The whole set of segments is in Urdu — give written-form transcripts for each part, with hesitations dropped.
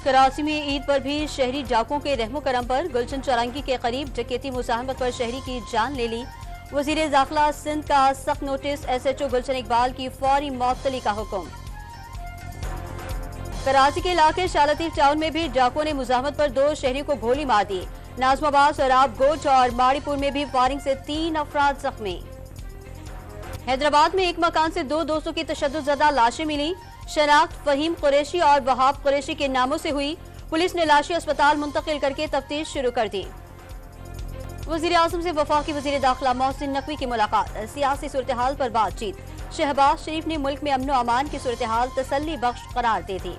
کراچی میں عید پر بھی شہری ڈاکوں کے رحم و کرم پر گلشن چورانگی کے قریب ڈکیتی مزاحمت پر شہری کی جان لے لی۔ وزیر داخلہ سندھ کا سخت notice, S H O Gulshan Iqbal کی فوری معطلی کا حکم۔ کراچی کے علاقے شالطیف ٹاؤن میں بھی ڈاکوں نے مزاحمت پر 2 شہریوں کو گولی مار دی۔ نازم آباد، سوراب گوٹ اور ماڑی پور میں بھی فائرنگ سے 3 افراد زخمی۔ حیدرآباد میں ایک مکان سے 2 دوستوں کی تشدد زدہ لاشیں ملی۔ شناخت فہیم قریشی اور وہاب قریشی کے ناموں سے ہوئی۔ پولیس نے لاشیں اسپتال منتقل کر کے تفتیش شروع کر دی۔ وزیر اعظم سے وفاقی وزیر داخلہ محسن نقوی کی ملاقات، سیاسی صورتحال پر بات چیت۔ شہباز شریف نے ملک میں امن و امان کی صورتحال تسلی بخش قرار دے دی۔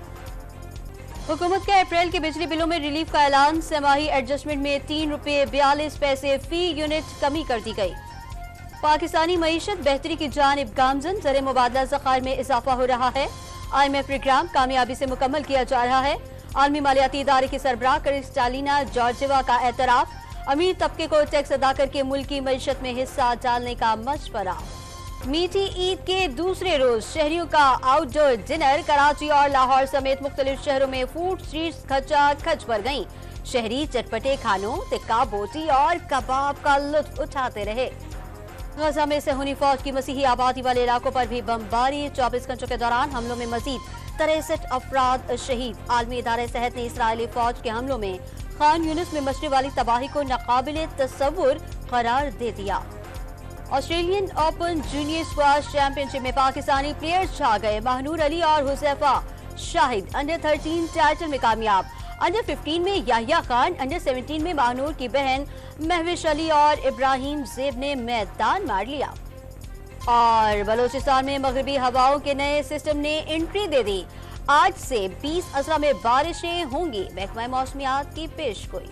حکومت کا اپریل کے بجلی بلوں میں ریلیف کا اعلان، سہ ماہی ایڈجسٹمنٹ میں 3 روپے 42 پیسے فی یونٹ کمی کر دی گئی۔ پاکستانی معیشت بہتری کی جانب گامزن، زر مبادلہ ذخائر میں اضافہ ہو رہا ہے۔ آئی ایم ایف پروگرام کامیابی سے مکمل کیا جا رہا ہے۔ عالمی مالیاتی ادارے کی سربراہ کرسٹالینا جارجیوا کا اعتراف، امیر طبقے کو ٹیکس ادا کر کے ملکی معیشت میں حصہ ڈالنے کا مشورہ۔ میٹھی عید کے دوسرے روز شہریوں کا آؤٹ ڈور ڈنر، کراچی اور لاہور سمیت مختلف شہروں میں فوڈ اسٹریٹس کھچا کھچ بھر گئیں۔ شہری چٹپٹے کھانوں، ٹکا بوٹی اور کباب کا لطف اٹھاتے رہے۔ غزہ میں صہیونی فوج کی مسیحی آبادی والے علاقوں پر بھی بمباری، 24 گھنٹوں کے دوران حملوں میں مزید 63 افراد شہید۔ عالمی ادارہ صحت نے اسرائیلی فوج کے حملوں میں خان یونس میں مچنے والی تباہی کو ناقابل تصور قرار دے دیا۔ Australian open junior squash championship میں پاکستانی پلیئرز چھا گئے۔ مہنور علی اور حذیفہ شاہد انڈر 13 ٹائٹل میں کامیاب۔ انڈر 15 میں یحییٰ خان، انڈر 17 میں مہنور کی بہن مہوش علی اور ابراہیم زیب نے میدان مار لیا۔ اور بلوچستان میں مغربی ہواؤں کے نئے سسٹم نے انٹری دے دی۔ آج سے 20 اضلاع میں بارشیں ہوں گی، محکمہ موسمیات کی پیش گوئی۔